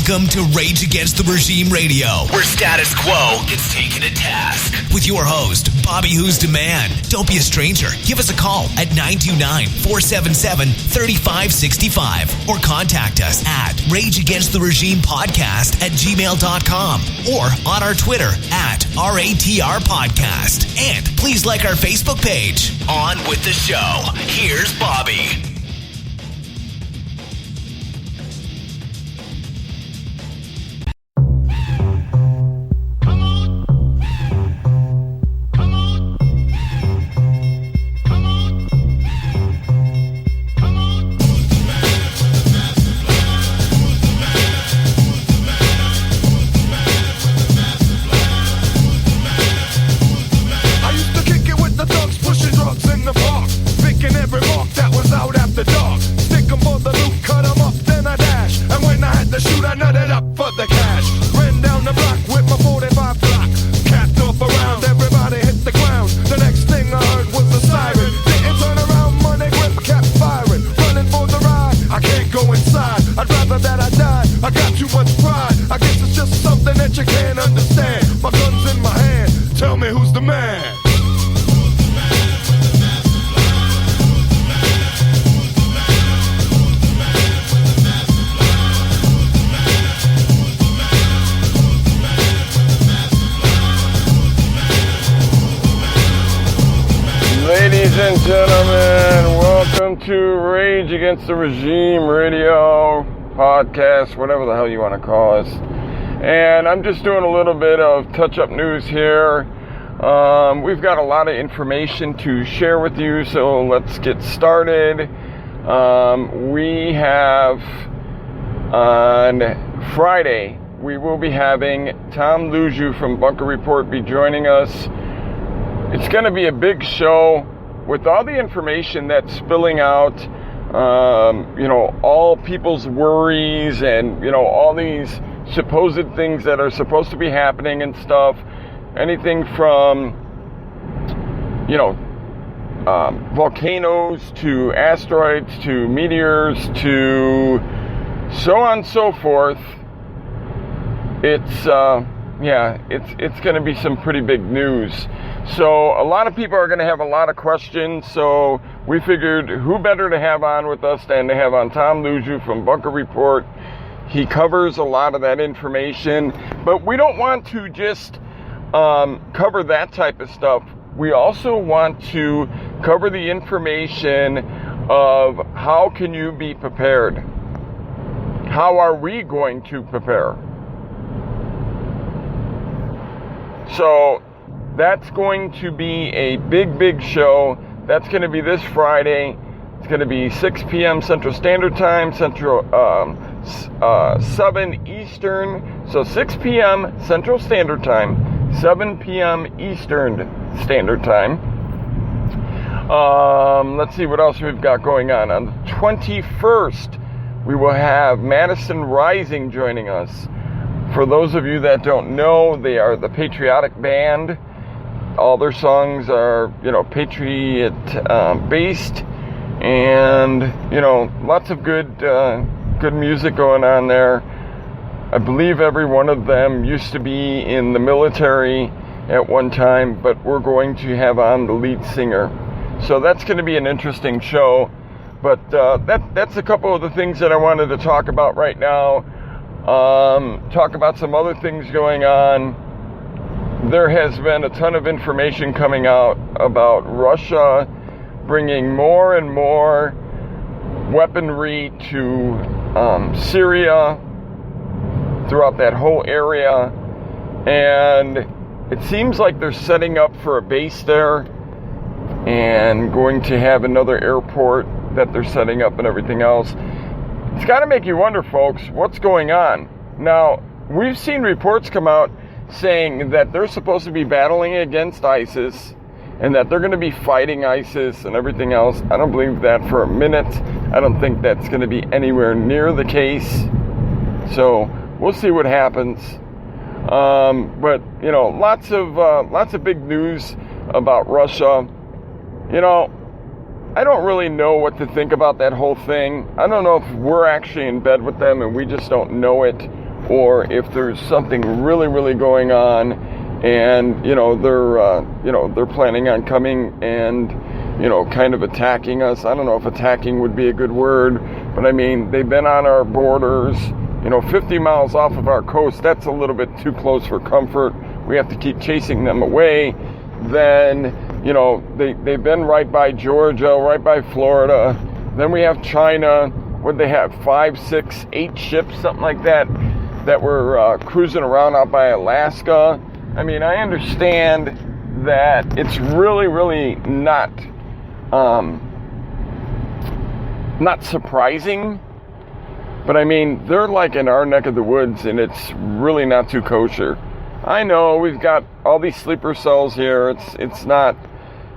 Welcome to Rage Against the Regime Radio, where status quo gets taken to task. With your host, Bobby Who's Demand. Don't be a stranger. Give us a call at 929-477-3565 or contact us at rageagainsttheregimepodcast@gmail.com or on our Twitter at RATR Podcast. And please like our Facebook page. On with the show. Here's Bobby. Ladies and gentlemen, welcome to Rage Against the Regime Radio Podcast, whatever the hell you want to call us. And I'm just doing a little bit of touch-up news here. We've got a lot of information to share with you, so let's get started. We have, on Friday, we will be having Tom Luju from Bunker Report be joining us. It's going to be a big show with all the information that's spilling out, all people's worries and, all these supposed things that are supposed to be happening and stuff. Anything from, volcanoes to asteroids to meteors to so on and so forth. It's going to be some pretty big news. So a lot of people are going to have a lot of questions, so we figured who better to have on with us than to have on Tom Luju from Bunker Report. He covers a lot of that information, but we don't want to just cover that type of stuff. We also want to cover the information of how can you be prepared? How are we going to prepare? So that's going to be a big show. That's going to be this Friday. It's going to be 6 p.m. Central Standard Time, 7 Eastern. So 6 p.m. Central Standard Time, 7 p.m. Eastern Standard Time. Let's see what else we've got going on. On the 21st, we will have Madison Rising joining us. For those of you that don't know, they are the patriotic band. All their songs are, patriot based, and lots of good music going on there. I believe every one of them used to be in the military at one time, but we're going to have on the lead singer. So that's going to be an interesting show. But that's a couple of the things that I wanted to talk about right now. Talk about some other things going on. There has been a ton of information coming out about Russia bringing more and more weaponry to Syria, throughout that whole area, and it seems like they're setting up for a base there and going to have another airport that they're setting up and everything else. It's got to make you wonder, folks, what's going on. Now, we've seen reports come out saying that they're supposed to be battling against ISIS and that they're going to be fighting ISIS and everything else. I don't believe that for a minute. I don't think that's going to be anywhere near the case. So we'll see what happens. But lots of big news about Russia. I don't really know what to think about that whole thing. I don't know if we're actually in bed with them and we just don't know it, or if there's something really, really going on, and they're planning on coming and kind of attacking us. I don't know if attacking would be a good word, but I mean, they've been on our borders, 50 miles off of our coast. That's a little bit too close for comfort. We have to keep chasing them away. Then, they've been right by Georgia, right by Florida. Then we have China, where they have 5, 6, 8 ships, something like that were cruising around out by Alaska. I mean, I understand that it's really, really not surprising, but I mean, they're like in our neck of the woods, and it's really not too kosher. I know we've got all these sleeper cells here. It's not,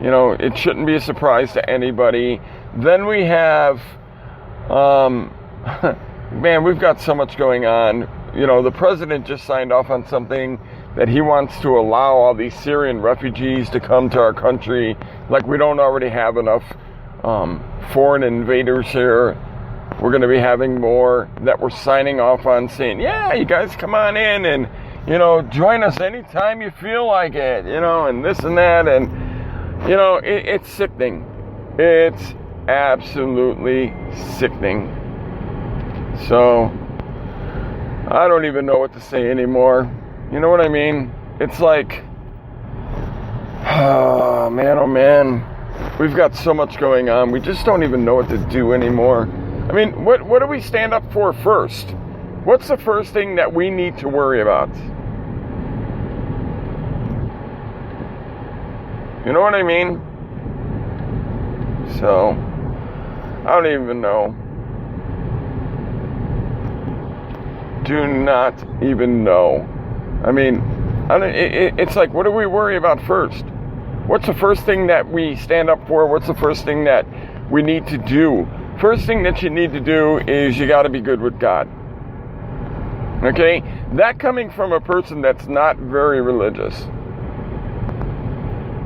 it shouldn't be a surprise to anybody. Then we have, man, we've got so much going on. The president just signed off on something that he wants to allow all these Syrian refugees to come to our country, like we don't already have enough foreign invaders here. We're going to be having more that we're signing off on, saying, yeah, you guys come on in and, join us anytime you feel like it, and this and that. And, it's sickening. It's absolutely sickening. So, I don't even know what to say anymore. You know what I mean? It's like, oh man, we've got so much going on. We just don't even know what to do anymore. I mean, what do we stand up for first? What's the first thing that we need to worry about? You know what I mean? So, I don't even know. Do not even know. I mean, it's like, what do we worry about first? What's the first thing that we stand up for? What's the first thing that we need to do? First thing that you need to do is you got to be good with God. Okay? That coming from a person that's not very religious.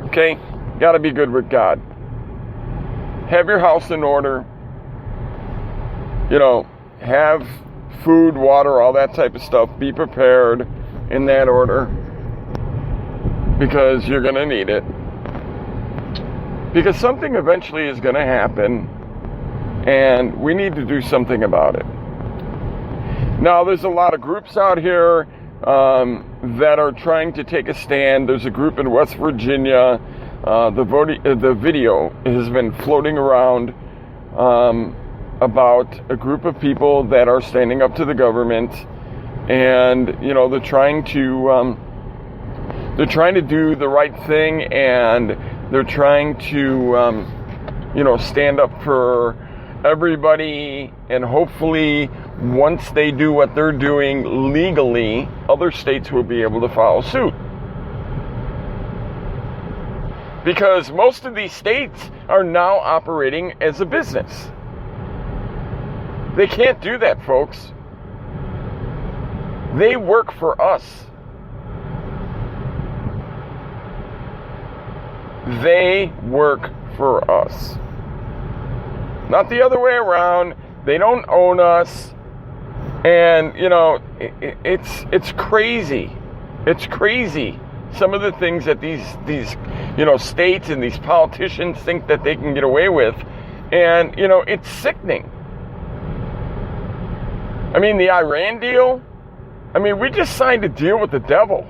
Okay? Got to be good with God. Have your house in order. Have food, water, all that type of stuff. Be prepared in that order, because you're going to need it. Because something eventually is going to happen, and we need to do something about it. Now, there's a lot of groups out here that are trying to take a stand. There's a group in West Virginia. The video has been floating around about a group of people that are standing up to the government, and they're trying to do the right thing, and they're trying to stand up for everybody, and hopefully once they do what they're doing legally, other states will be able to follow suit. Because most of these states are now operating as a business. They can't do that, folks. They work for us. They work for us. Not the other way around. They don't own us. And, it's crazy. It's crazy. Some of the things that these states and these politicians think that they can get away with. And, it's sickening. I mean, the Iran deal, we just signed a deal with the devil.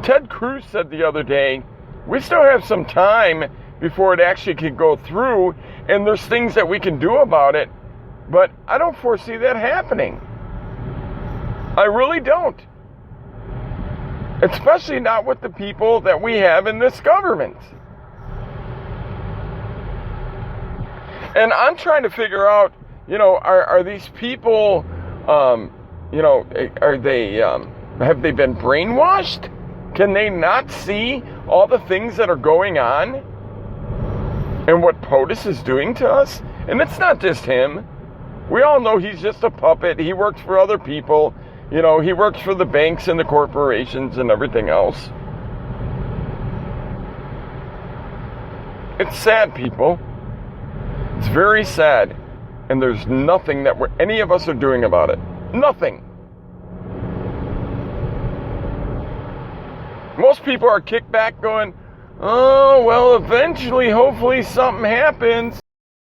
Ted Cruz said the other day, we still have some time before it actually can go through, and there's things that we can do about it, but I don't foresee that happening. I really don't. Especially not with the people that we have in this government. And I'm trying to figure out, are these people, are they, have they been brainwashed? Can they not see all the things that are going on and what POTUS is doing to us? And it's not just him. We all know he's just a puppet. He works for other people. He works for the banks and the corporations and everything else. It's sad, people. It's very sad. And there's nothing that any of us are doing about it. Nothing. Most people are kicked back going, oh, well, eventually, hopefully something happens.